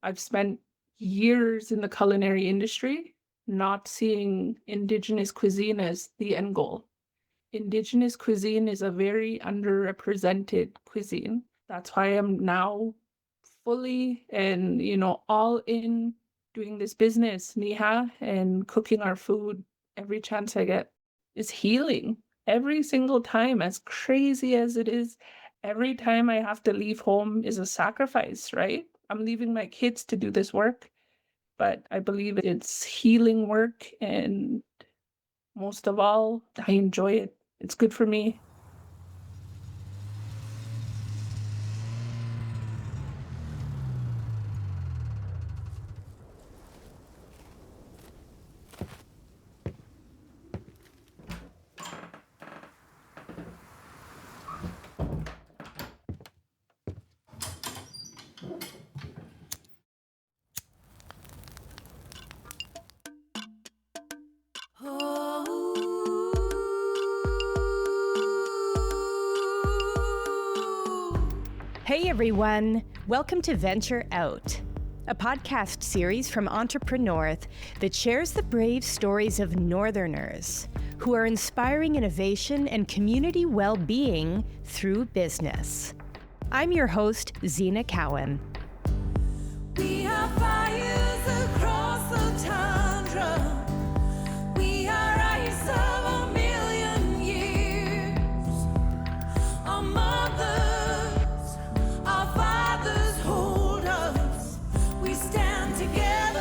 I've spent years in the culinary industry not seeing Indigenous cuisine as the end goal. Indigenous cuisine is a very underrepresented cuisine. That's why I'm now fully and, all in doing this business, Nihkhah, and cooking our food every chance I get. Is healing every single time, as crazy as it is. Every time I have to leave home is a sacrifice, right? I'm leaving my kids to do this work, but I believe it's healing work, and most of all, I enjoy it. It's good for me. Hey everyone, welcome to Venture Out, a podcast series from Entrepreneurship that shares the brave stories of Northerners who are inspiring innovation and community well-being through business. I'm your host, Zena Cowan. We are fires across the tundra. We are ice of a million years. Our mothers, our fathers hold us. We stand together.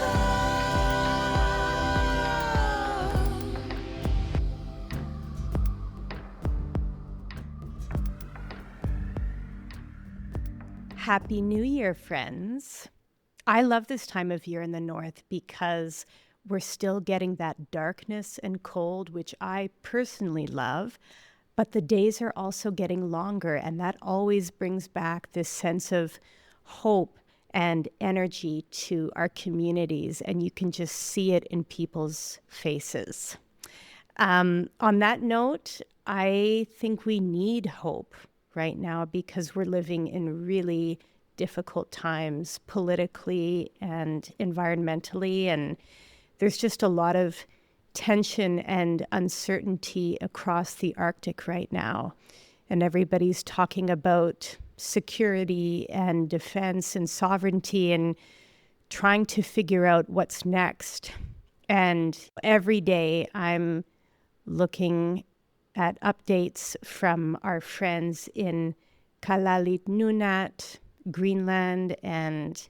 Happy New Year, friends. I love this time of year in the North because we're still getting that darkness and cold, which I personally love, but the days are also getting longer, and that always brings back this sense of hope and energy to our communities, and you can just see it in people's faces. On that note, I think we need hope right now because we're living in really difficult times politically and environmentally, and there's just a lot of tension and uncertainty across the Arctic right now. And everybody's talking about security and defense and sovereignty and trying to figure out what's next. And every day I'm looking at updates from our friends in Nunat, Greenland, and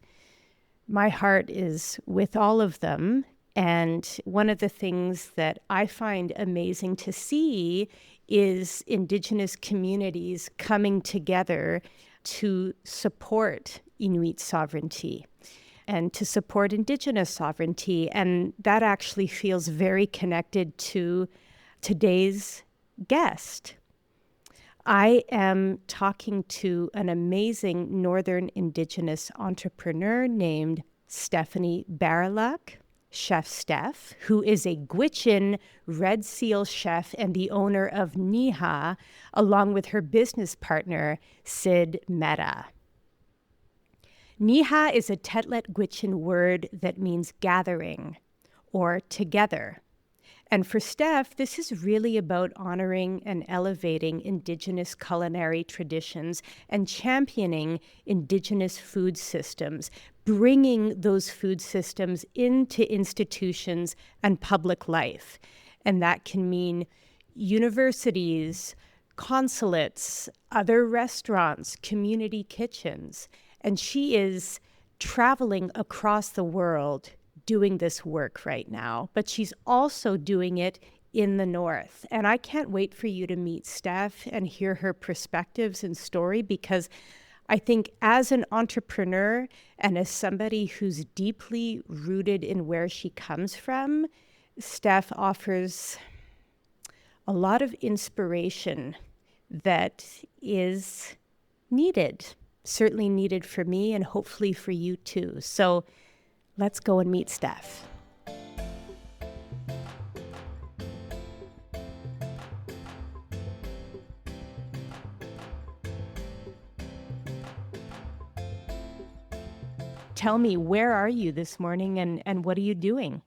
my heart is with all of them. And one of the things that I find amazing to see is Indigenous communities coming together to support Inuit sovereignty and to support Indigenous sovereignty. And that actually feels very connected to today's guest. I am talking to an amazing Northern Indigenous entrepreneur named Steph Baryluk, Chef Steph, who is a Gwich'in Red Seal chef and the owner of Nihkhah, along with her business partner, Sid Mehta. Nihkhah is a Teetl'it Gwich'in word that means gathering or together. And for Steph, this is really about honoring and elevating Indigenous culinary traditions and championing Indigenous food systems, bringing those food systems into institutions and public life. And that can mean universities, consulates, other restaurants, community kitchens. And she is traveling across the world doing this work right now, but she's also doing it in the North. And I can't wait for you to meet Steph and hear her perspectives and story, because I think as an entrepreneur and as somebody who's deeply rooted in where she comes from, Steph offers a lot of inspiration that is needed, certainly needed for me and hopefully for you too. So let's go and meet Steph. tell me, where are you this morning and what are you doing?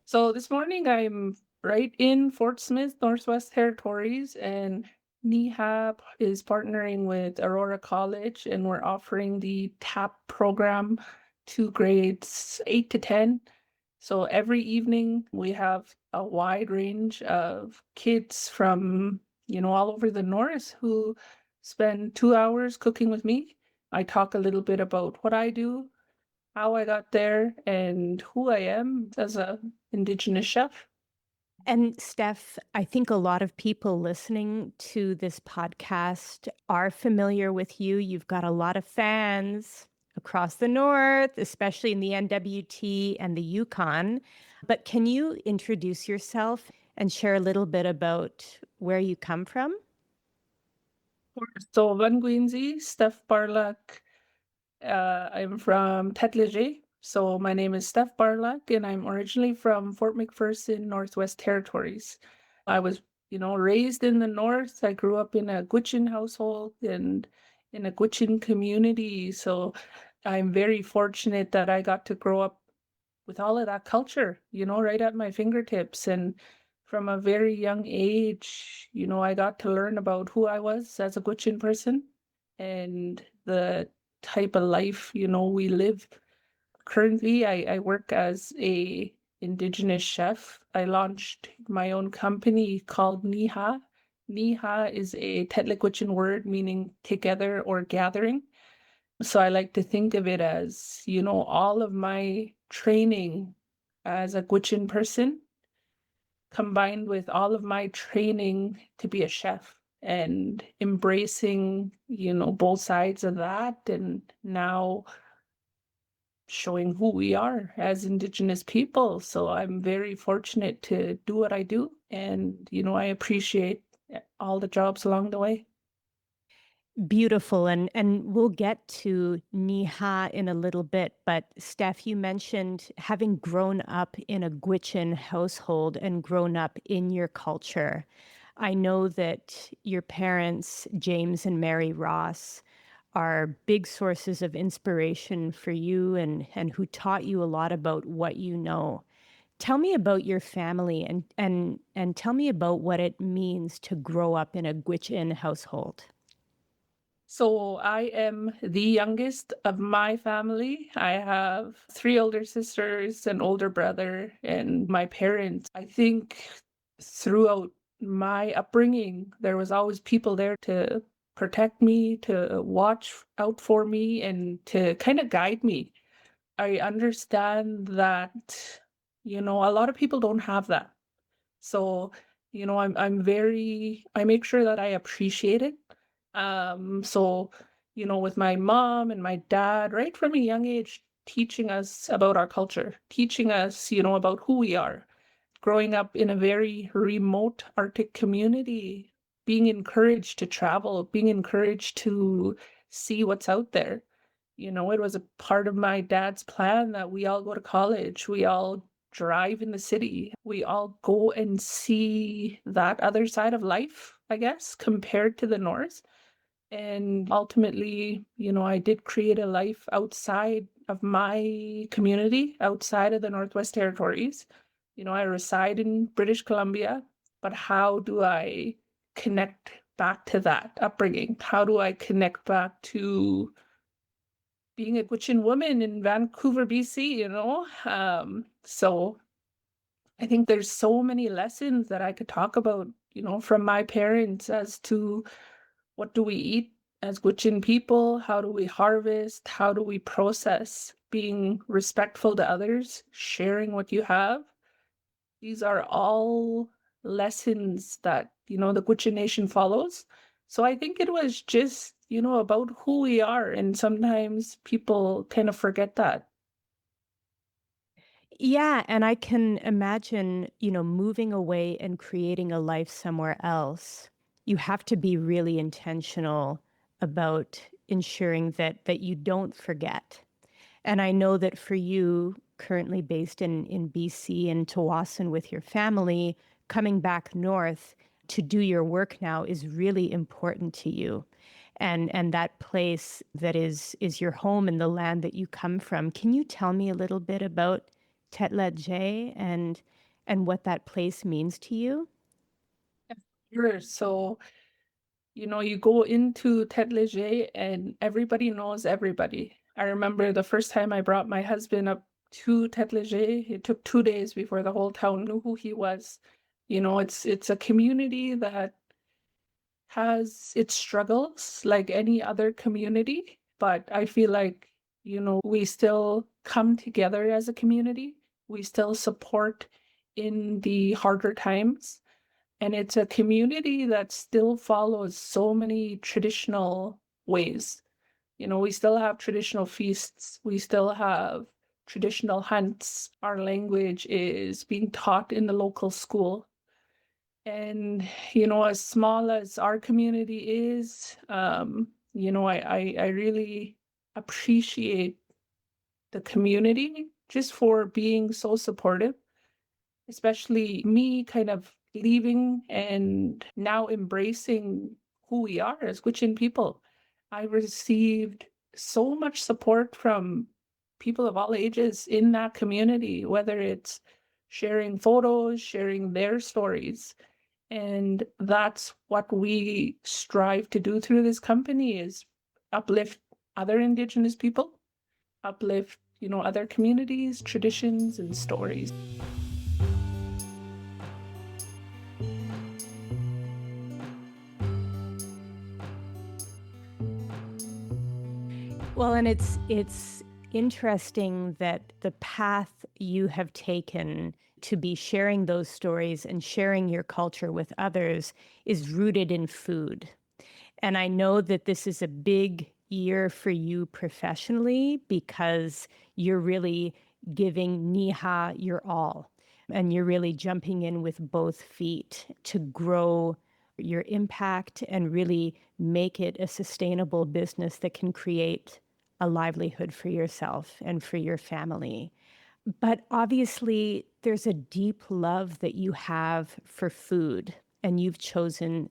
So this morning I'm right in Fort Smith, Northwest Territories, and Nihkhah is partnering with Aurora College, and we're offering the TAP program to grades 8 to 10. So every evening we have a wide range of kids from, all over the north who spend 2 hours cooking with me. I talk a little bit about what I do, how I got there, and who I am as a Indigenous chef. And Steph, I think a lot of people listening to this podcast are familiar with you. You've got a lot of fans across the North, especially in the NWT and the Yukon. But can you introduce yourself and share a little bit about where you come from? So Gwich'in, Steph Baryluk. I'm from Teetl'it. So my name is Steph Baryluk, and I'm originally from Fort McPherson, Northwest Territories. I was, raised in the North. I grew up in a Gwich'in household and in a Gwich'in community. So I'm very fortunate that I got to grow up with all of that culture, right at my fingertips. And from a very young age, I got to learn about who I was as a Gwich'in person and the type of life, we live. Currently, I work as a Indigenous chef. I launched my own company called Nihkhah. Nihkhah is a Teetl'it Gwich'in word meaning together or gathering. So I like to think of it as, all of my training as a Gwich'in person combined with all of my training to be a chef and embracing, both sides of that, and now showing who we are as Indigenous people. So I'm very fortunate to do what I do. And, I appreciate all the jobs along the way. Beautiful. And we'll get to Nihkhah in a little bit. But Steph, you mentioned having grown up in a Gwich'in household and grown up in your culture. I know that your parents, James and Mary Ross, are big sources of inspiration for you and who taught you a lot about what you know. Tell me about your family and tell me about what it means to grow up in a Gwich'in household. So I am the youngest of my family. I have three older sisters, an older brother, and my parents. I think throughout my upbringing, there was always people there to protect me, to watch out for me, and to kind of guide me. I understand that, a lot of people don't have that. So, I make sure that I appreciate it. So, with my mom and my dad, right from a young age, teaching us about our culture, teaching us, about who we are, growing up in a very remote Arctic community, being encouraged to travel, being encouraged to see what's out there. It was a part of my dad's plan that we all go to college, we all drive in the city, we all go and see that other side of life, I guess, compared to the North. And ultimately, I did create a life outside of my community, outside of the Northwest Territories. I reside in British Columbia, but how do I connect back to that upbringing? How do I connect back to being a Gwich'in woman in Vancouver, BC? So I think there's so many lessons that I could talk about, from my parents as to what do we eat as Gwich'in people? How do we harvest? How do we process? Being respectful to others, sharing what you have. These are all lessons that, the Gwich'in Nation follows. So I think it was just, about who we are. And sometimes people kind of forget that. Yeah, and I can imagine, moving away and creating a life somewhere else. You have to be really intentional about ensuring that you don't forget. And I know that for you, currently based in BC and Tawasin with your family, coming back north to do your work now is really important to you. and that place that is your home and the land that you come from. Can you tell me a little bit about Teetl'it and what that place means to you? Sure. So, you go into Teetl'it and everybody knows everybody. I remember the first time I brought my husband up to Teetl'it, it took 2 days before the whole town knew who he was. It's a community that has its struggles like any other community, but I feel like, we still come together as a community. We still support in the harder times. And it's a community that still follows so many traditional ways. We still have traditional feasts. We still have traditional hunts. Our language is being taught in the local school. And, as small as our community is, I really appreciate the community just for being so supportive, especially me kind of leaving and now embracing who we are as Gwich'in people. I received so much support from people of all ages in that community, whether it's sharing photos, sharing their stories. And that's what we strive to do through this company is uplift other Indigenous people, uplift, other communities, traditions, and stories. Well, and it's interesting that the path you have taken to be sharing those stories and sharing your culture with others is rooted in food. And I know that this is a big year for you professionally because you're really giving Nihkhah your all. And you're really jumping in with both feet to grow your impact and really make it a sustainable business that can create a livelihood for yourself and for your family. But obviously, there's a deep love that you have for food, and you've chosen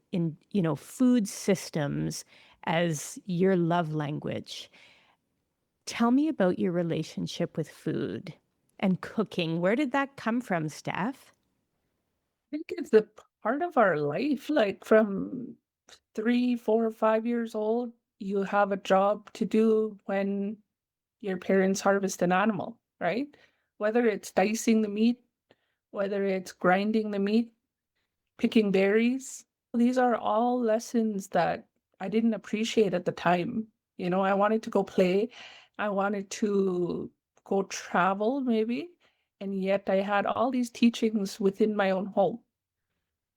food systems as your love language. Tell me about your relationship with food and cooking. Where did that come from, Steph? I think it's a part of our life, like from 3, 4, 5 years old, you have a job to do when your parents harvest an animal, right? Whether it's dicing the meat, whether it's grinding the meat, picking berries. These are all lessons that I didn't appreciate at the time. I wanted to go play. I wanted to go travel maybe. And yet I had all these teachings within my own home.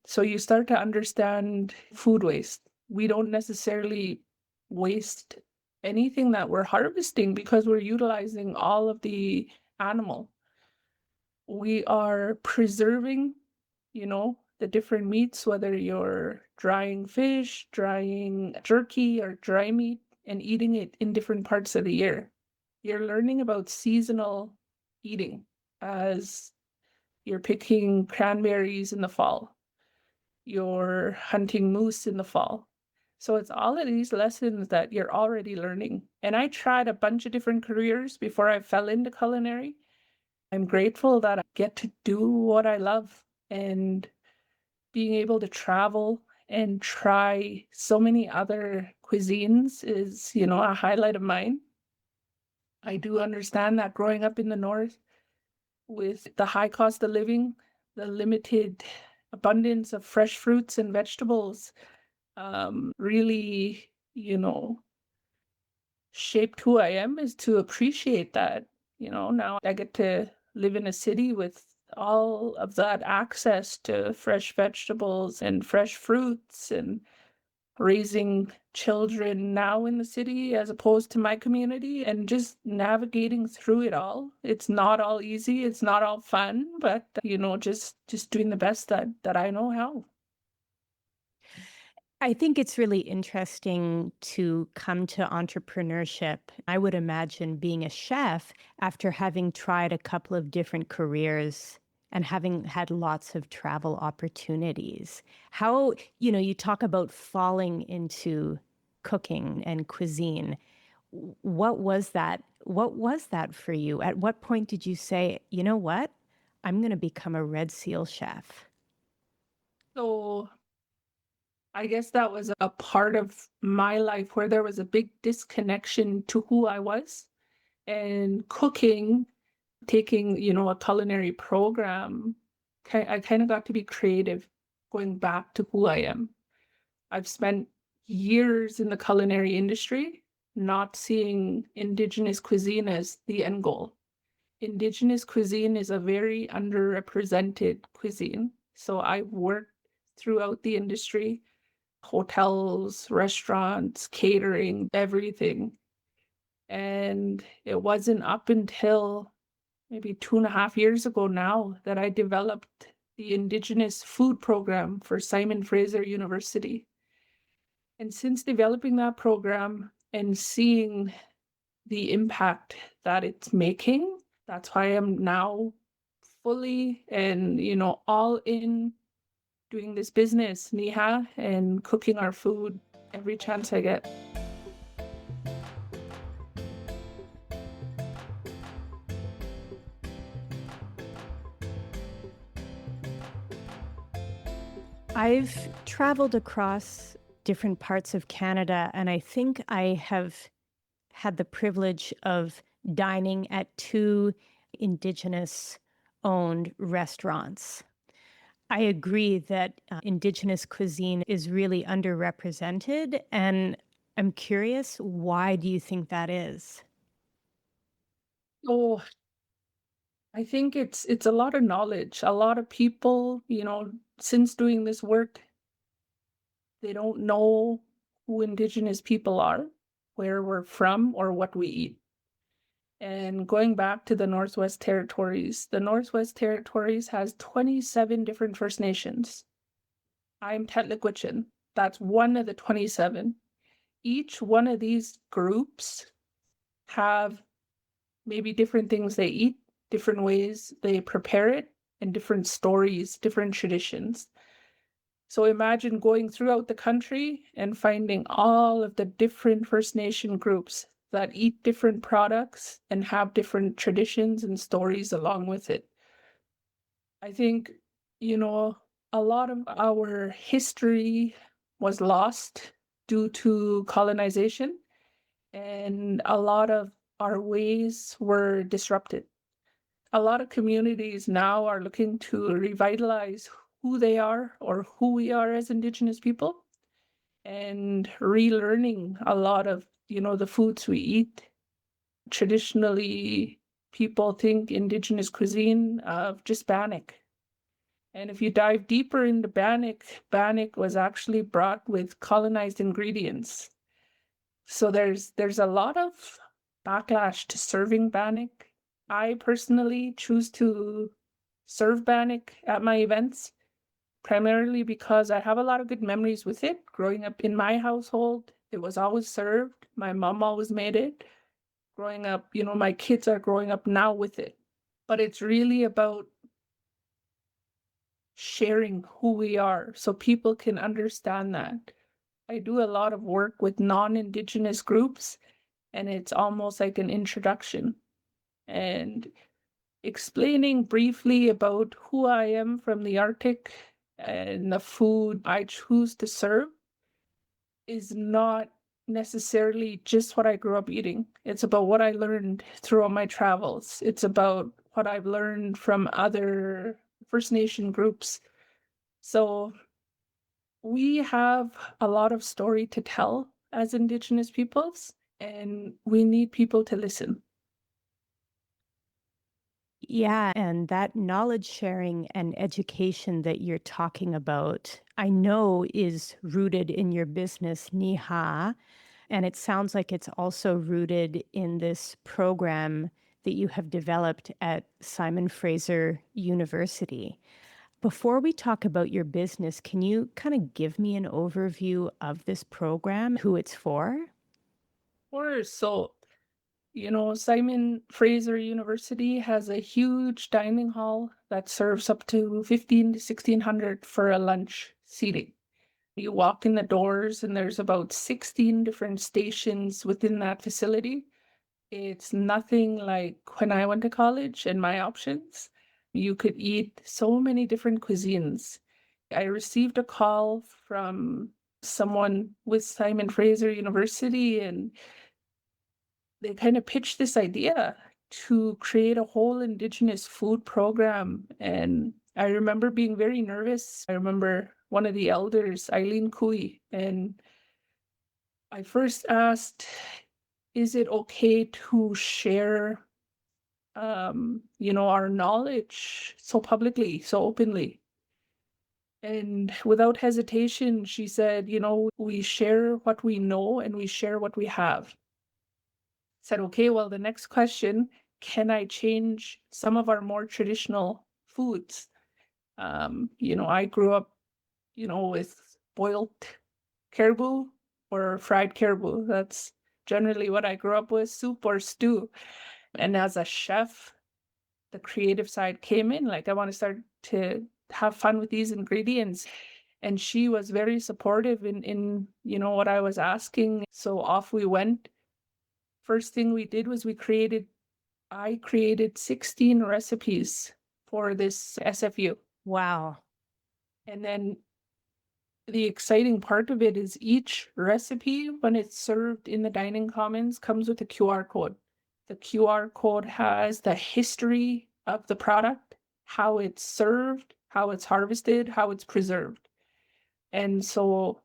So you start to understand food waste. We don't necessarily waste anything that we're harvesting because we're utilizing all of the animal. We are preserving, the different meats, whether you're drying fish, drying jerky, or dry meat, and eating it in different parts of the year. You're learning about seasonal eating as you're picking cranberries in the fall. You're hunting moose in the fall. So it's all of these lessons that you're already learning. And I tried a bunch of different careers before I fell into culinary. I'm grateful that I get to do what I love and being able to travel and try so many other cuisines is, a highlight of mine. I do understand that growing up in the north with the high cost of living, the limited abundance of fresh fruits and vegetables, really, shaped who I am is to appreciate that. Now I get to live in a city with all of that access to fresh vegetables and fresh fruits and raising children now in the city as opposed to my community and just navigating through it all. It's not all easy, it's not all fun, but just doing the best that I know how. I think it's really interesting to come to entrepreneurship. I would imagine being a chef after having tried a couple of different careers and having had lots of travel opportunities. How, you talk about falling into cooking and cuisine. What was that? What was that for you? At what point did you say, you know what? I'm going to become a Red Seal chef? So I guess that was a part of my life where there was a big disconnection to who I was. And cooking, taking, a culinary program, I kind of got to be creative, going back to who I am. I've spent years in the culinary industry, not seeing Indigenous cuisine as the end goal. Indigenous cuisine is a very underrepresented cuisine. So I've worked throughout the industry, hotels, restaurants, catering, everything. And it wasn't up until maybe 2.5 years ago now that I developed the Indigenous food program for Simon Fraser University. And since developing that program and seeing the impact that it's making, that's why I'm now fully and, all in doing this business, Nihkhah, and cooking our food every chance I get. I've traveled across different parts of Canada, and I think I have had the privilege of dining at 2 Indigenous owned restaurants. I agree that Indigenous cuisine is really underrepresented, and I'm curious, why do you think that is? So I think it's a lot of knowledge. A lot of people, since doing this work, they don't know who Indigenous people are, where we're from, or what we eat. And going back to the Northwest Territories, the Northwest Territories has 27 different First Nations. I'm Teetl'it Gwich'in. That's one of the 27. Each one of these groups have maybe different things they eat, different ways they prepare it, and different stories, different traditions. So imagine going throughout the country and finding all of the different First Nation groups that eat different products and have different traditions and stories along with it. I think, a lot of our history was lost due to colonization, and a lot of our ways were disrupted. A lot of communities now are looking to revitalize who they are or who we are as Indigenous people and relearning a lot of, the foods we eat. Traditionally, people think Indigenous cuisine of just Bannock. And if you dive deeper into Bannock was actually brought with colonized ingredients. So there's a lot of backlash to serving Bannock. I personally choose to serve Bannock at my events, primarily because I have a lot of good memories with it. Growing up in my household, it was always served. My mom always made it. Growing up, my kids are growing up now with it. But it's really about sharing who we are so people can understand that. I do a lot of work with non-Indigenous groups, and it's almost like an introduction. And explaining briefly about who I am from the Arctic and the food I choose to serve is not necessarily just what I grew up eating. It's about what I learned throughout my travels. It's about what I've learned from other First Nation groups. So we have a lot of story to tell as Indigenous peoples, and we need people to listen. Yeah, and that knowledge sharing and education that you're talking about, I know is rooted in your business, Nihkhah, and it sounds like it's also rooted in this program that you have developed at Simon Fraser University. Before we talk about your business, can you kind of give me an overview of this program, who it's for? Or so, Simon Fraser University has a huge dining hall that serves up to 15 to 1600 for a lunch seating. You walk in the doors and there's about 16 different stations within that facility. It's nothing like when I went to college and my options. You could eat so many different cuisines. I received a call from someone with Simon Fraser University, and they kind of pitched this idea to create a whole Indigenous food program. And I remember being very nervous. I remember one of the elders, Eileen Cooey, and I first asked, is it okay to share our knowledge so publicly, so openly? And without hesitation, she said, we share what we know and we share what we have. Said, okay, well, the next question, can I change some of our more traditional foods? I grew up, with boiled caribou or fried caribou. That's generally what I grew up with, soup or stew. And as a chef, the creative side came in. Like, I want to start to have fun with these ingredients. And she was very supportive in what I was asking. So off we went. First thing we did was I created 16 recipes for this SFU. Wow. And then the exciting part of it is each recipe, when it's served in the dining commons, comes with a QR code. The QR code has the history of the product, how it's served, how it's harvested, how it's preserved. And so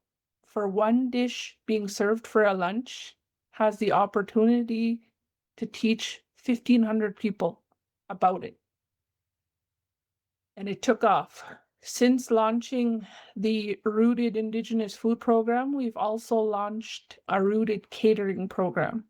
for one dish being served for a lunch has the opportunity to teach 1,500 people about it. And it took off. Since launching the Rooted Indigenous Food Program, we've also launched a Rooted Catering Program.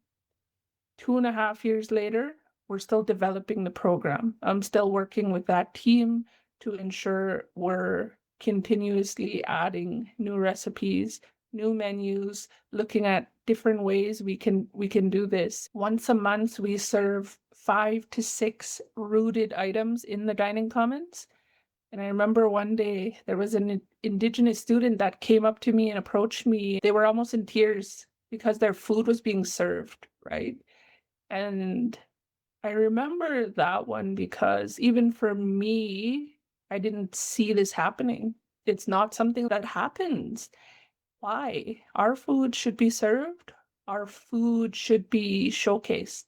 2.5 years later, we're still developing the program. I'm still working with that team to ensure we're continuously adding new recipes, new menus, looking at different ways we can do this. Once a month, we serve 5 to 6 rooted items in the dining commons. And I remember one day there was an Indigenous student that came up to me and approached me. They were almost in tears because their food was being served, right? And I remember that one because even for me, I didn't see this happening. It's not something that happens. Why? Our food should be served. Our food should be showcased.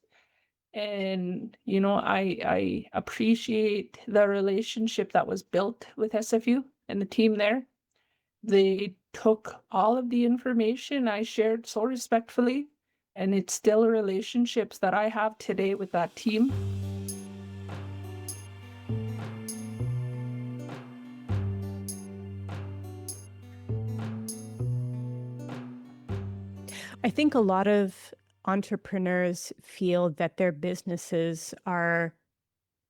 And, I appreciate the relationship that was built with SFU and the team there. They took all of the information I shared so respectfully, and it's still relationships that I have today with that team. I think a lot of entrepreneurs feel that their businesses are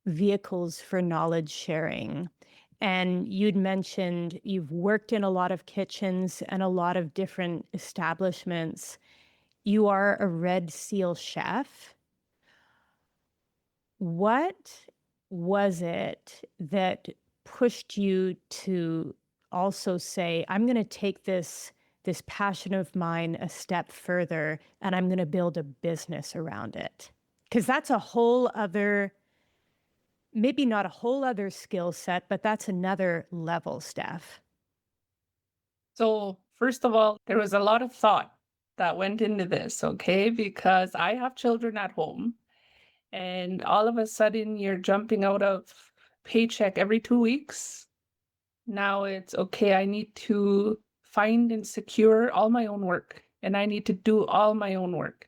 vehicles for knowledge sharing. And you'd mentioned you've worked in a lot of kitchens and a lot of different establishments. You are a Red Seal chef. What was it that pushed you to also say, I'm going to take this passion of mine a step further and I'm going to build a business around it? Because that's a whole other, maybe not a whole other skill set, but that's another level, Steph. So, first of all, there was a lot of thought that went into this, okay? Because I have children at home, and all of a sudden you're jumping out of paycheck every 2 weeks. Now it's okay, I need to find and secure all my own work, and I need to do all my own work.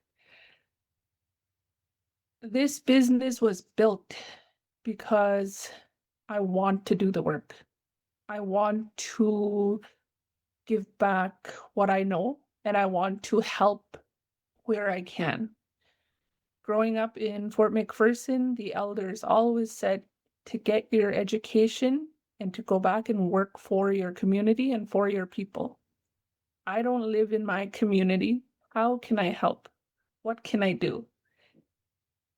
This business was built because I want to do the work. I want to give back what I know, and I want to help where I can. Growing up in Fort McPherson, the elders always said to get your education and to go back and work for your community and for your people. I don't live in my community. How can I help? What can I do?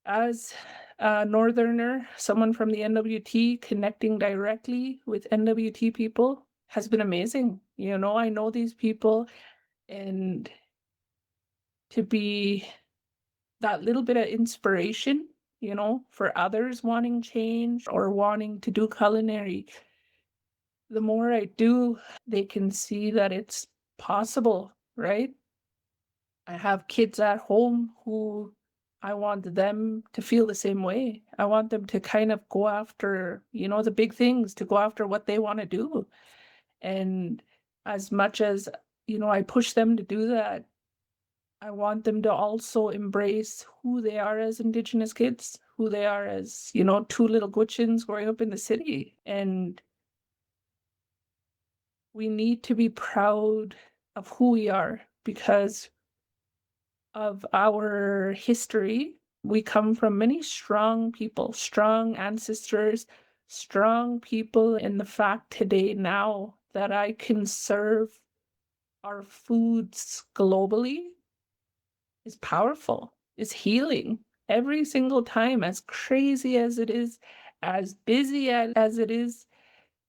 As a Northerner, someone from the NWT connecting directly with NWT people, has been amazing. I know these people, and to be that little bit of inspiration, for others wanting change or wanting to do culinary, the more I do, they can see that it's possible, right? I have kids at home who I want them to feel the same way. I want them to kind of go after, the big things, to go after what they want to do. And as much as, I push them to do that, I want them to also embrace who they are as Indigenous kids, who they are as, two little Gwich'ins growing up in the city. And we need to be proud of who we are because of our history. We come from many strong people, strong ancestors, strong people. And the fact today now that I can serve our foods globally is powerful, is healing every single time, as crazy as it is, as busy as it is.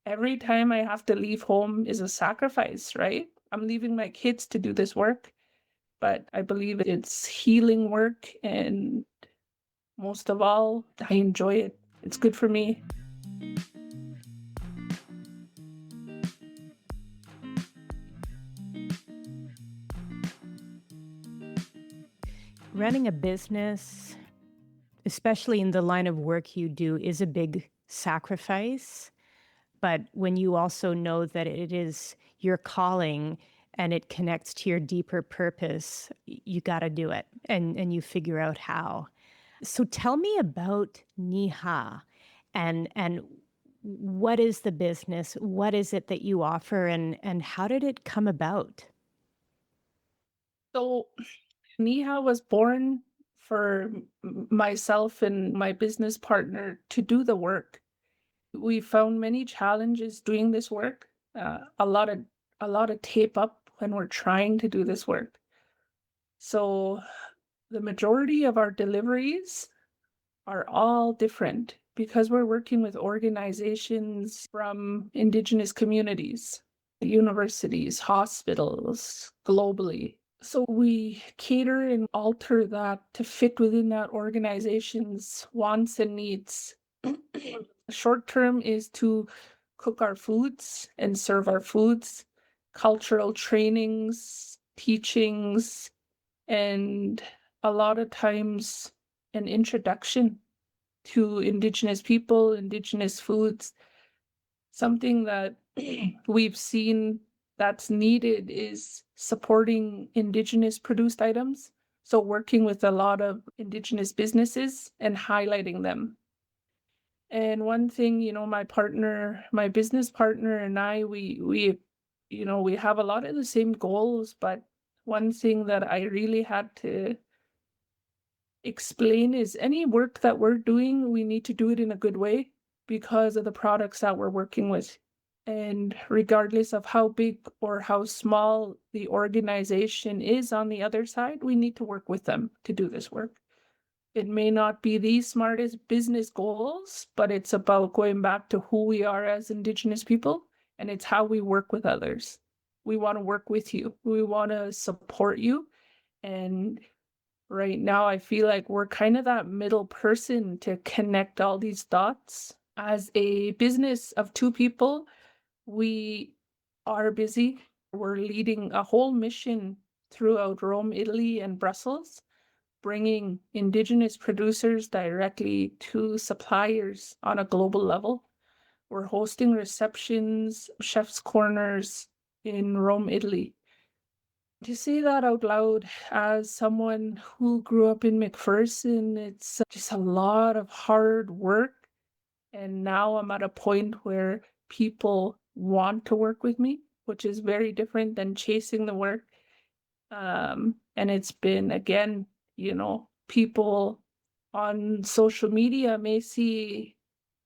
Every time I have to leave home is a sacrifice, right? I'm leaving my kids to do this work, but I believe it's healing work, and most of all, I enjoy it. It's good for me. Running a business, especially in the line of work you do, is a big sacrifice. But when you also know that it is your calling and it connects to your deeper purpose, you got to do it, and you figure out how. So tell me about Nihkhah, and what is the business? What is it that you offer, and how did it come about? So, Nihkhah was born for myself and my business partner to do the work. We found many challenges doing this work, a lot of tape up when we're trying to do this work. So the majority of our deliveries are all different because we're working with organizations from Indigenous communities, universities, hospitals, globally. So we cater and alter that to fit within that organization's wants and needs. Short term is to cook our foods and serve our foods, cultural trainings, teachings, and a lot of times an introduction to Indigenous people, Indigenous foods. Something that we've seen that's needed is supporting Indigenous produced items. So working with a lot of Indigenous businesses and highlighting them. And one thing, my business partner and I, we have a lot of the same goals, but one thing that I really had to explain is any work that we're doing, we need to do it in a good way because of the products that we're working with. And regardless of how big or how small the organization is on the other side, we need to work with them to do this work. It may not be the smartest business goals, but it's about going back to who we are as Indigenous people, and it's how we work with others. We want to work with you. We want to support you. And right now, I feel like we're kind of that middle person to connect all these dots. As a business of two people, we are busy. We're leading a whole mission throughout Rome, Italy, and Brussels, bringing Indigenous producers directly to suppliers on a global level. We're hosting receptions, chef's corners in Rome, Italy. To say that out loud as someone who grew up in McPherson, it's just a lot of hard work. And now I'm at a point where people want to work with me, which is very different than chasing the work. And it's been, again, people on social media may see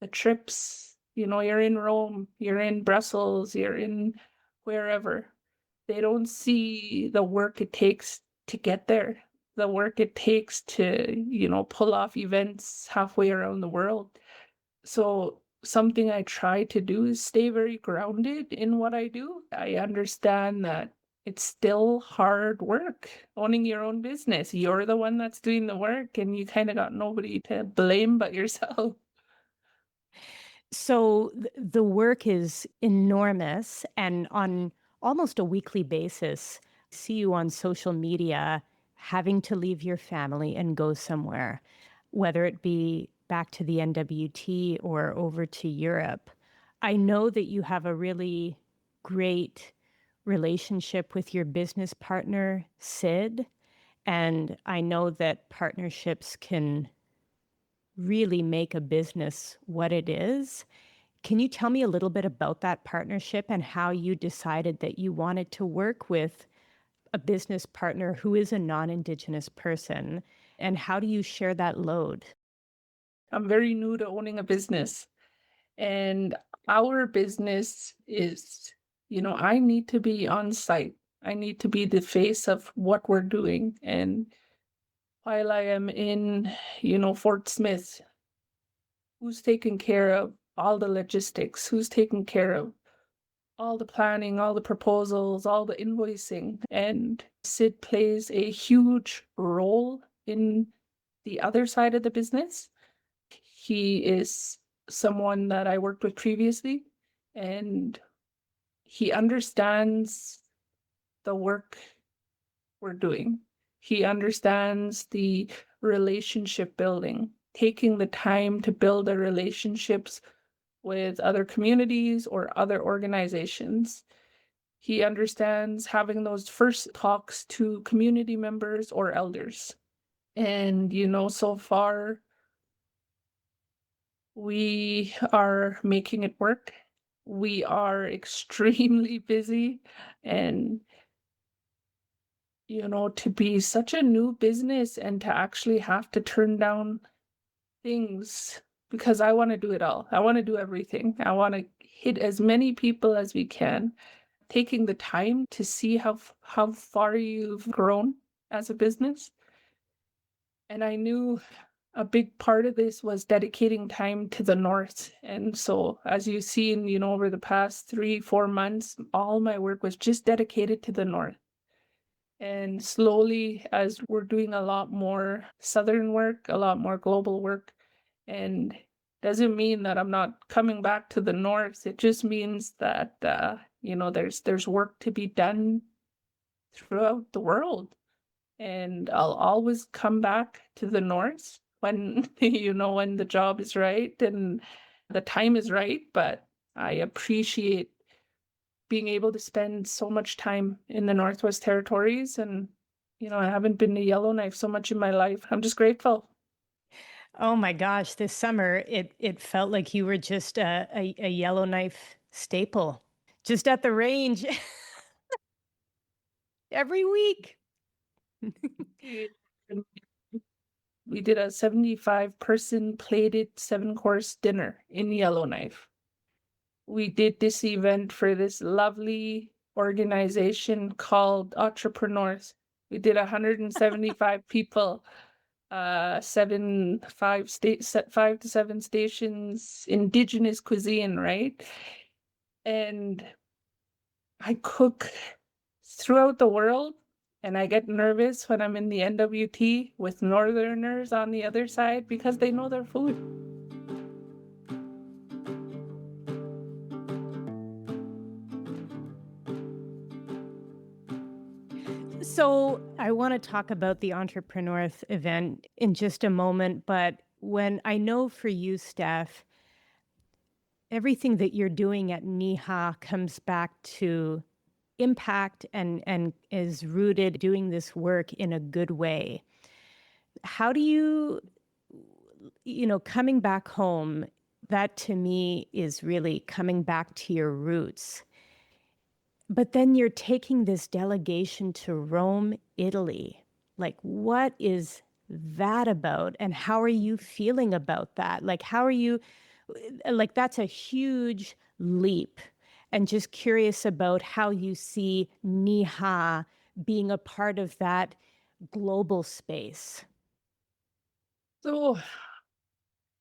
the trips, you're in Rome, you're in Brussels, you're in wherever. They don't see the work it takes to get there, the work it takes to, pull off events halfway around the world. So something I try to do is stay very grounded in what I do. I understand that it's still hard work owning your own business. You're the one that's doing the work, and you kind of got nobody to blame but yourself. So the work is enormous, and on almost a weekly basis, I see you on social media having to leave your family and go somewhere, whether it be back to the NWT or over to Europe. I know that you have a really great relationship with your business partner, Sid, and I know that partnerships can really make a business what it is. Can you tell me a little bit about that partnership and how you decided that you wanted to work with a business partner who is a non-Indigenous person? And how do you share that load? I'm very new to owning a business, and our business is, I need to be on site. I need to be the face of what we're doing. And while I am in, Fort Smith, who's taking care of all the logistics? Who's taking care of all the planning, all the proposals, all the invoicing? And Sid plays a huge role in the other side of the business. He is someone that I worked with previously, and he understands the work we're doing. He understands the relationship building, taking the time to build the relationships with other communities or other organizations. He understands having those first talks to community members or elders. And, so far, we are making it work. We are extremely busy, and to be such a new business and to actually have to turn down things because I want to do it all. I want to do everything. I want to hit as many people as we can. Taking the time to see how far you've grown as a business. And I knew a big part of this was dedicating time to the north. And so as you've seen, over the past 3-4 months, all my work was just dedicated to the north. And slowly, as we're doing a lot more southern work, a lot more global work, and doesn't mean that I'm not coming back to the north. It just means that there's work to be done throughout the world, and I'll always come back to the north when when the job is right and the time is right. But I appreciate being able to spend so much time in the Northwest Territories, and I haven't been to Yellowknife so much in my life. I'm just grateful. Oh my gosh, this summer it felt like you were just a Yellowknife staple, just at the range every week. We we did a 75-person plated 7-course dinner in Yellowknife. We did this event for this lovely organization called Entrepreneurs. We did 175 people, 5 to 7 stations, indigenous cuisine, right? And I cook throughout the world, and I get nervous when I'm in the NWT with Northerners on the other side because they know their food. So I want to talk about the Entrepreneurs event in just a moment, but when I know for you, Steph, everything that you're doing at Nihkhah comes back to impact and is rooted doing this work in a good way. How do you, coming back home, that to me is really coming back to your roots. But then you're taking this delegation to Rome, Italy. Like, what is that about? And how are you feeling about that? Like, how are you, like, that's a huge leap. And just curious about how you see Nihkhah being a part of that global space. So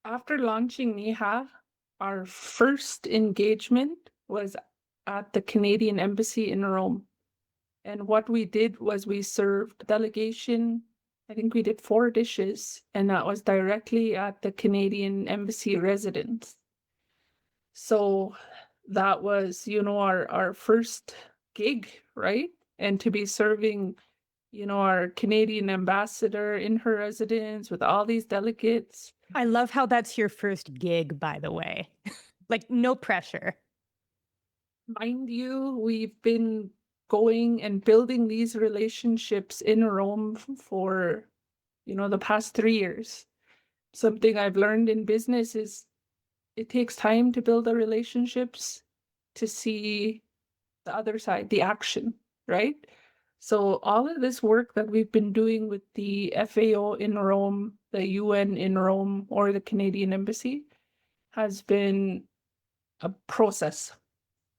after launching Nihkhah, Our first engagement was at the Canadian Embassy in Rome. And what we did was we served delegation. I think we did 4 dishes, and that was directly at the Canadian Embassy residence. So that was, our first gig, right? And to be serving, our Canadian ambassador in her residence with all these delegates. I love how that's your first gig, by the way. Like, no pressure. Mind you, we've been going and building these relationships in Rome for, the past 3 years. Something I've learned in business is it takes time to build the relationships to see the other side, the action, right? So all of this work that we've been doing with the FAO in Rome, the UN in Rome, or the Canadian Embassy has been a process.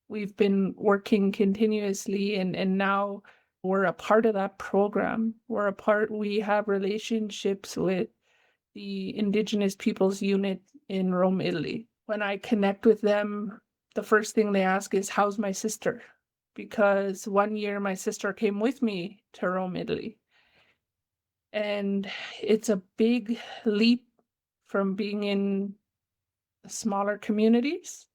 We've been working continuously, and now we're a part of that program. We have relationships with the Indigenous Peoples Unit in Rome, Italy. When I connect with them, the first thing they ask is, how's my sister? Because one year my sister came with me to Rome, Italy. And it's a big leap from being in smaller communities,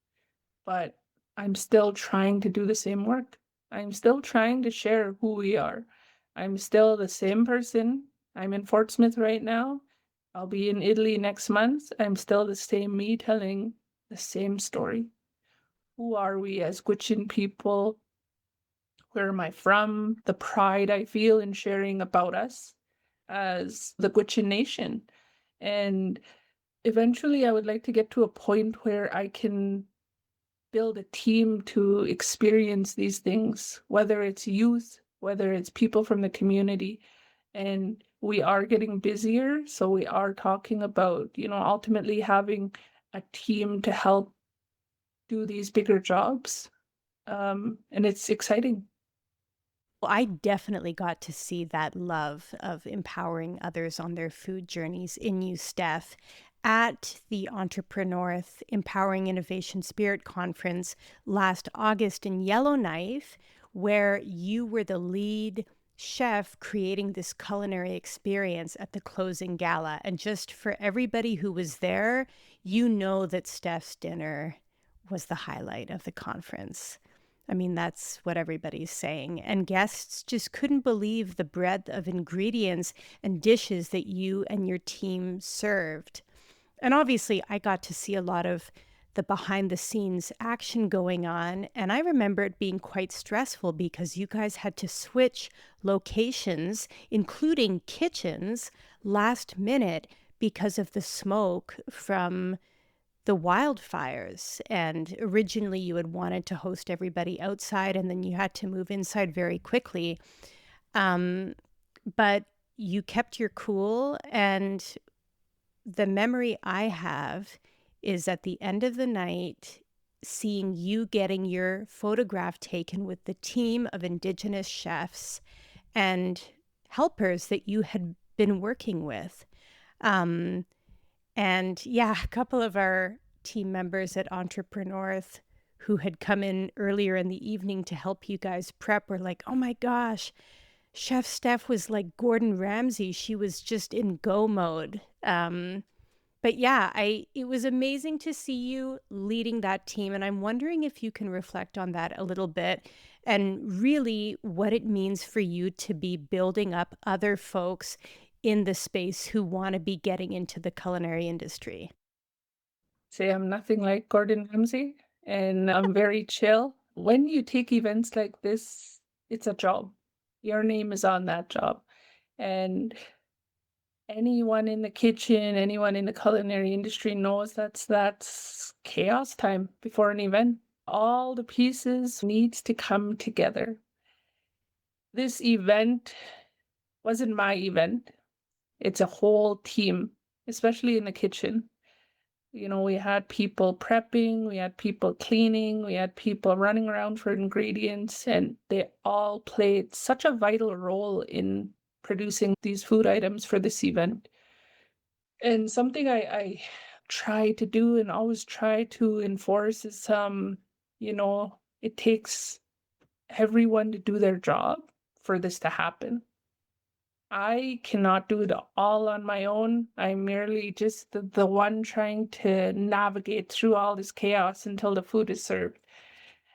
but I'm still trying to do the same work. I'm still trying to share who we are. I'm still the same person. I'm in Fort Smith right now. I'll be in Italy next month. I'm still the same me telling the same story. Who are we as Gwich'in people? Where am I from? The pride I feel in sharing about us as the Gwich'in nation. And eventually I would like to get to a point where I can build a team to experience these things, whether it's youth, whether it's people from the community. And we are getting busier, so we are talking about, ultimately having a team to help do these bigger jobs. And it's exciting. Well, I definitely got to see that love of empowering others on their food journeys in you, Steph, at the Entrepreneurship Empowering Innovation Spirit Conference last August in Yellowknife, where you were the lead chef creating this culinary experience at the closing gala. And just for everybody who was there, you know that Steph's dinner was the highlight of the conference. I mean, that's what everybody's saying. And guests just couldn't believe the breadth of ingredients and dishes that you and your team served. And obviously, I got to see a lot of the behind the scenes action going on. And I remember it being quite stressful because you guys had to switch locations, including kitchens, last minute because of the smoke from the wildfires. And originally you had wanted to host everybody outside, and then you had to move inside very quickly. But you kept your cool. And the memory I have is at the end of the night, seeing you getting your photograph taken with the team of Indigenous chefs and helpers that you had been working with. And yeah, a couple of our team members at Entrepreneurship who had come in earlier in the evening to help you guys prep were like, oh my gosh, Chef Steph was like Gordon Ramsay. She was just in go mode. But yeah, it was amazing to see you leading that team. And I'm wondering if you can reflect on that a little bit and really what it means for you to be building up other folks in the space who want to be getting into the culinary industry. Say I'm nothing like Gordon Ramsay, and I'm very chill. When you take events like this, it's a job. Your name is on that job. And anyone in the kitchen, anyone in the culinary industry knows that's chaos time before an event. All the pieces needs to come together. This event wasn't my event. It's a whole team, especially in the kitchen. We had people prepping, we had people cleaning, we had people running around for ingredients, and they all played such a vital role in producing these food items for this event. And something I try to do and always try to enforce is it takes everyone to do their job for this to happen. I cannot do it all on my own. I'm merely just the one trying to navigate through all this chaos until the food is served.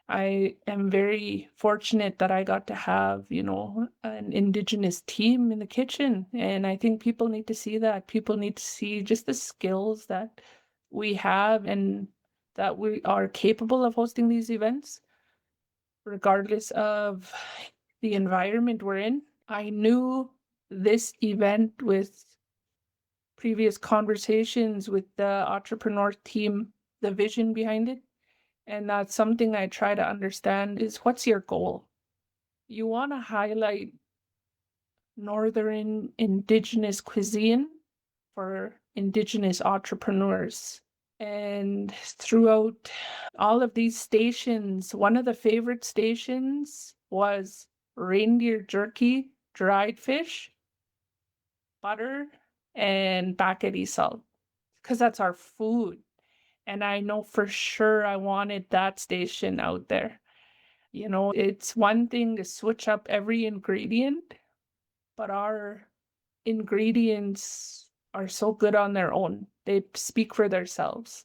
I am very fortunate that I got to have, an Indigenous team in the kitchen. And I think people need to see that. People need to see just the skills that we have and that we are capable of hosting these events, regardless of the environment we're in. I knew this event with previous conversations with the entrepreneur team, the vision behind it. And that's something I try to understand is what's your goal? You want to highlight Northern Indigenous cuisine for Indigenous entrepreneurs. And throughout all of these stations, one of the favorite stations was reindeer jerky, dried fish, butter, and bakedi salt, because that's our food. And I know for sure I wanted that station out there. It's one thing to switch up every ingredient, but our ingredients are so good on their own. They speak for themselves.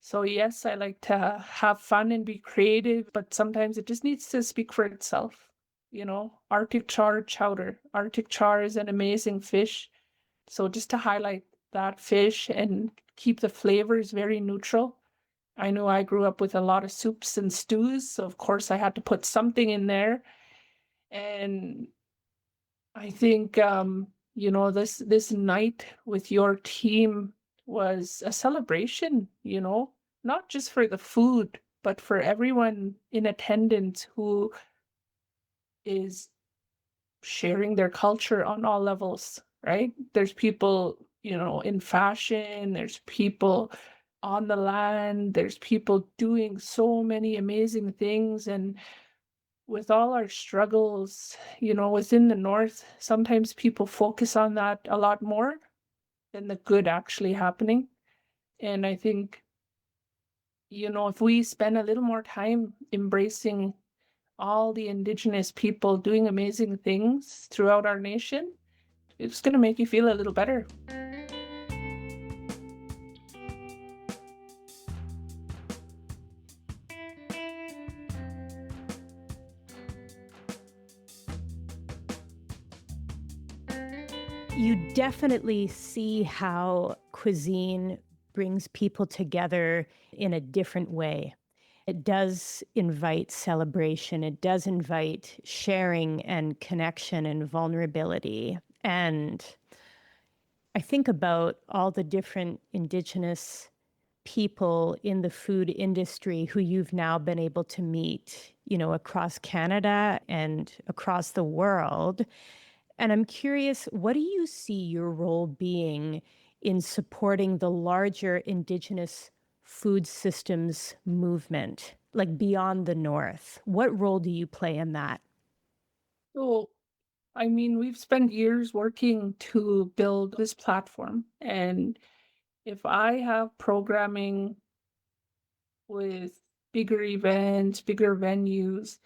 So yes, I like to have fun and be creative, but sometimes it just needs to speak for itself. Arctic char chowder. Arctic char is an amazing fish. So just to highlight that fish and keep the flavors very neutral. I know I grew up with a lot of soups and stews, so of course I had to put something in there. And I think this night with your team was a celebration, not just for the food, but for everyone in attendance who is sharing their culture on all levels, right? There's people, in fashion, there's people on the land, there's people doing so many amazing things. And with all our struggles, within the North, sometimes people focus on that a lot more than the good actually happening. And I think, if we spend a little more time embracing all the Indigenous people doing amazing things throughout our nation, it's going to make you feel a little better. You definitely see how cuisine brings people together in a different way. It does invite celebration. It does invite sharing and connection and vulnerability. And I think about all the different Indigenous people in the food industry who you've now been able to meet, across Canada and across the world. And I'm curious, what do you see your role being in supporting the larger Indigenous food systems movement, like beyond the North? What role do you play in that? So, we've spent years working to build this platform. And if I have programming with bigger events, bigger venues,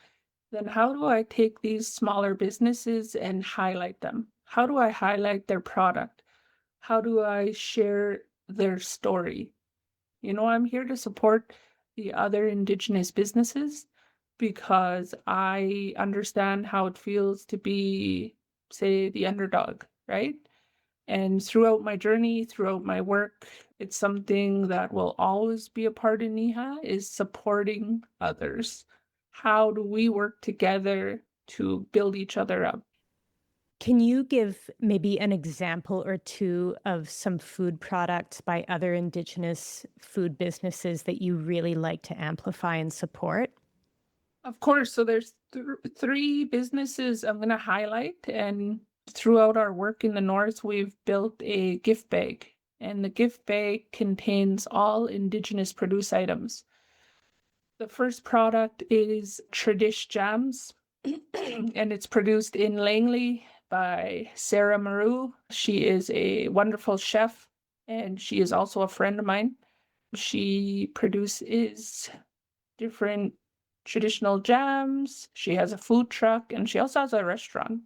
then how do I take these smaller businesses and highlight them? How do I highlight their product? How do I share their story? I'm here to support the other Indigenous businesses because I understand how it feels to be, say, the underdog, right? And throughout my journey, throughout my work, it's something that will always be a part of Nihkhah is supporting others. How do we work together to build each other up? Can you give maybe an example or two of some food products by other Indigenous food businesses that you really like to amplify and support? Of course, so there's three businesses I'm going to highlight, and throughout our work in the North, we've built a gift bag, and the gift bag contains all Indigenous produce items. The first product is Tradish Jams, and it's produced in Langley by Sarah Maru. She is a wonderful chef. and she is also a friend of mine. She produces different traditional jams. She has a food truck, and she also has a restaurant.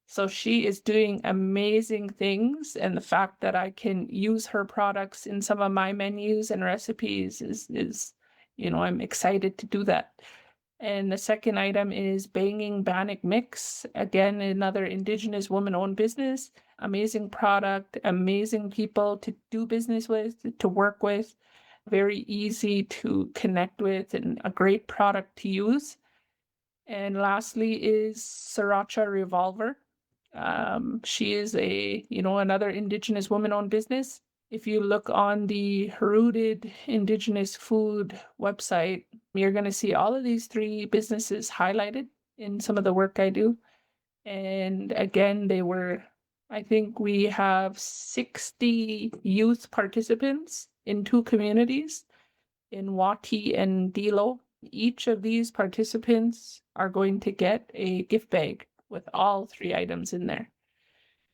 So she is doing amazing things, and the fact that I can use her products in some of my menus and recipes is I'm excited to do that. And the second item is Banging Bannock Mix. Again, another Indigenous woman-owned business. Amazing product, amazing people to do business with, to work with. Very easy to connect with, and a great product to use. And lastly is Sriracha Revolver. She is another Indigenous woman-owned business. If you look on the Rooted Indigenous Food website, you're going to see all of these three businesses highlighted in some of the work I do. And again, I think we have 60 youth participants in 2 communities, in Wati and Dilo. Each of these participants are going to get a gift bag with all 3 items in there.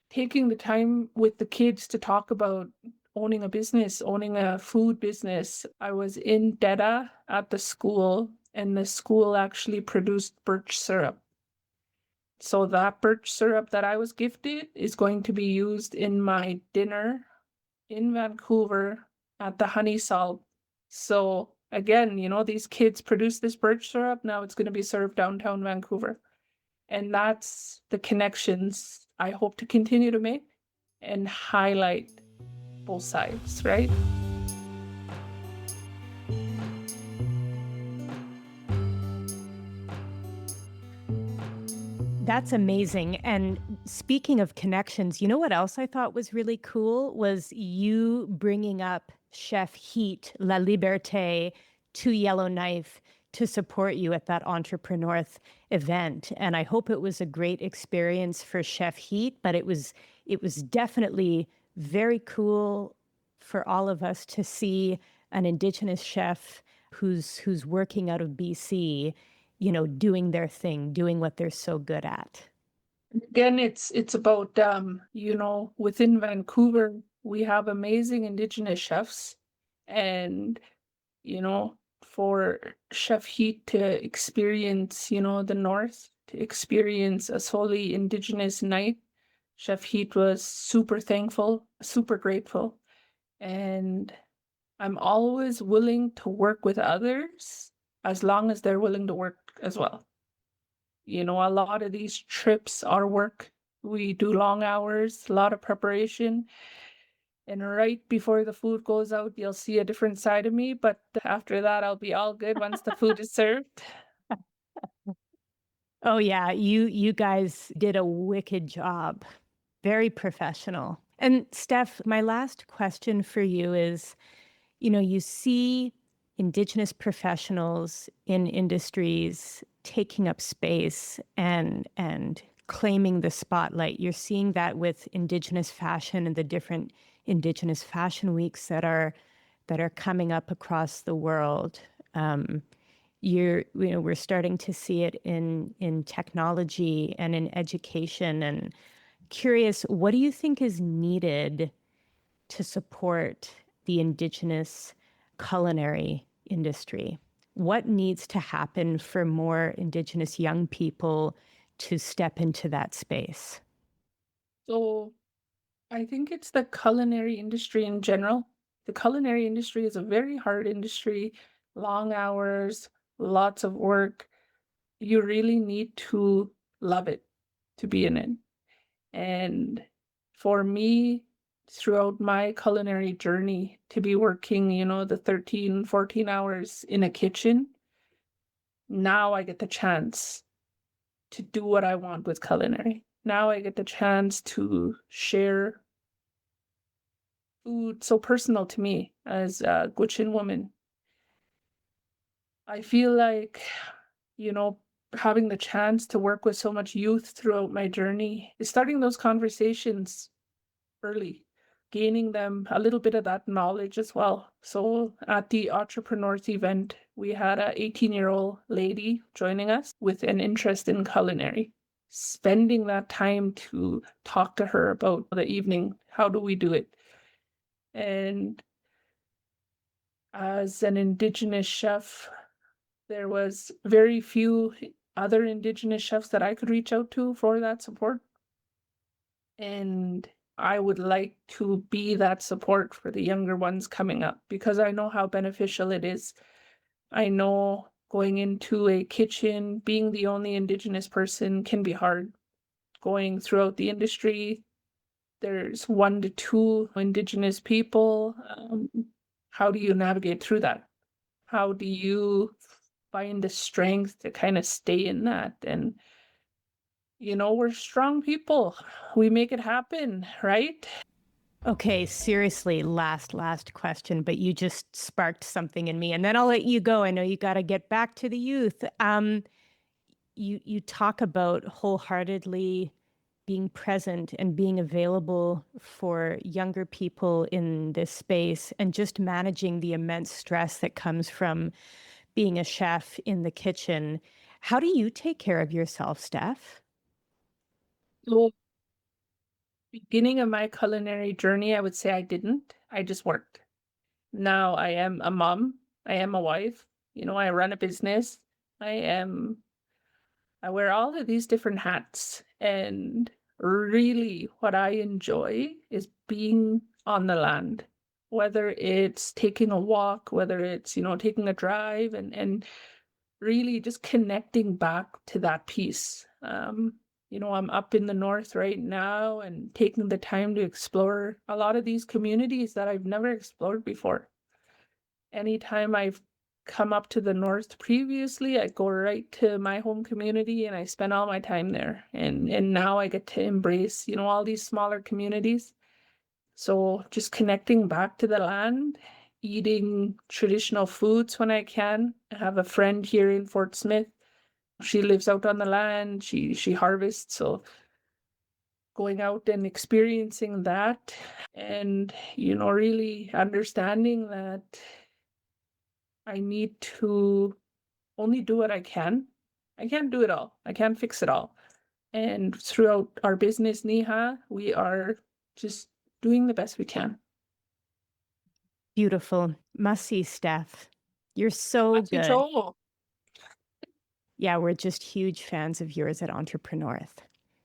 Taking the time with the kids to talk about owning a business, owning a food business. I was in Deda at the school, and the school actually produced birch syrup. So that birch syrup that I was gifted is going to be used in my dinner in Vancouver at the Honey Salt. So again, these kids produce this birch syrup. Now it's going to be served downtown Vancouver. And that's the connections I hope to continue to make and highlight both sides, right? That's amazing. And speaking of connections, you know what else I thought was really cool was you bringing up Chef Heat La Liberté to Yellowknife to support you at that Entrepreneur event. And I hope it was a great experience for Chef Heat, but it was definitely very cool for all of us to see an Indigenous chef who's working out of BC, doing their thing, doing what they're so good at. Again, it's about within Vancouver, we have amazing Indigenous chefs, and for Chef Heat to experience, the North, to experience a solely Indigenous night, Chef Heat was super thankful, super grateful. And I'm always willing to work with others as long as they're willing to work as well. A lot of these trips are work. We do long hours, a lot of preparation. And right before the food goes out, you'll see a different side of me. But after that, I'll be all good once the food is served. Oh yeah, you guys did a wicked job. Very professional. And Steph, my last question for you is, you see Indigenous professionals in industries taking up space and claiming the spotlight. You're seeing that with Indigenous fashion and the different Indigenous fashion weeks that are coming up across the world. We're starting to see it in technology and in education. And curious, what do you think is needed to support the Indigenous culinary industry? What needs to happen for more Indigenous young people to step into that space? So I think it's the culinary industry in general. The culinary industry is a very hard industry, long hours, lots of work. You really need to love it to be in it. And for me, throughout my culinary journey, to be working, the 13, 14 hours in a kitchen, now I get the chance to do what I want with culinary. Now I get the chance to share food so personal to me as a Gwich'in woman. I feel like, having the chance to work with so much youth throughout my journey is starting those conversations early, gaining them a little bit of that knowledge as well. So at the Entrepreneurs event, we had a 18-year-old lady joining us with an interest in culinary. Spending that time to talk to her about the evening, how do we do it? And as an Indigenous chef, there was very few other Indigenous chefs that I could reach out to for that support. And I would like to be that support for the younger ones coming up because I know how beneficial it is. I know going into a kitchen, being the only Indigenous person can be hard. Going throughout the industry, there's 1 to 2 Indigenous people. How do you navigate through that? How do you find the strength to kind of stay in that? And, we're strong people. We make it happen, right? Okay, seriously, last question, but you just sparked something in me, and then I'll let you go. I know you got to get back to the youth. You talk about wholeheartedly being present and being available for younger people in this space and just managing the immense stress that comes from being a chef in the kitchen. How do you take care of yourself, Steph? So, beginning of my culinary journey, I would say I didn't. I just worked. Now I am a mom. I am a wife. I run a business. I am I wear all of these different hats, and really what I enjoy is being on the land, whether it's taking a walk, whether it's, taking a drive and really just connecting back to that piece. I'm up in the north right now and taking the time to explore a lot of these communities that I've never explored before. Anytime I've come up to the north previously, I go right to my home community and I spend all my time there. And now I get to embrace, all these smaller communities. So just connecting back to the land, eating traditional foods when I can. I have a friend here in Fort Smith. She lives out on the land. She harvests, so going out and experiencing that and really understanding that I need to only do what I can. I can't do it all. I can't fix it all. And throughout our business, Nihkhah, we are just doing the best we can. Beautiful. Must Steph. You're so Merci, good. Joel. Yeah, we're just huge fans of yours at Entrepreneurship.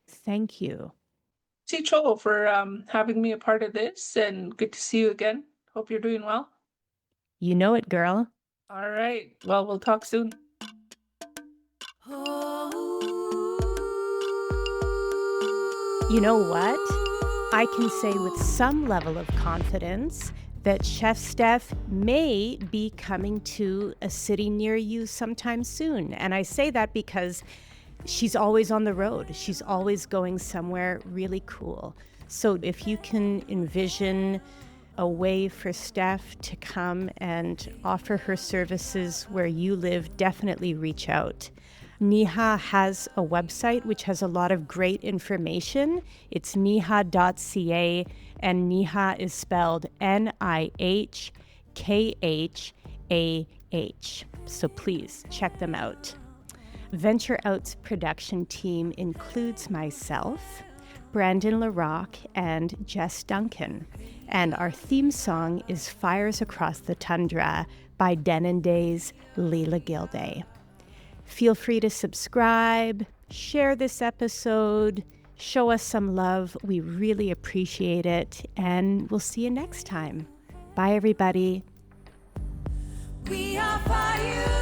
Thank you. See Joel for having me a part of this, and good to see you again. Hope you're doing well. You know it, girl. All right. Well, we'll talk soon. You know what? I can say with some level of confidence that Chef Steph may be coming to a city near you sometime soon. And I say that because she's always on the road. She's always going somewhere really cool. So if you can envision a way for Steph to come and offer her services where you live, definitely reach out. Nihkhah has a website which has a lot of great information. It's nihkhah.ca, and Nihkhah is spelled Nihkhah. So please check them out. Venture Out's production team includes myself, Brandon LaRock, and Jess Duncan. And our theme song is Fires Across the Tundra by Denenday's Leela Gilday. Feel free to subscribe, share this episode, show us some love. We really appreciate it, and we'll see you next time. Bye, everybody. We are fire.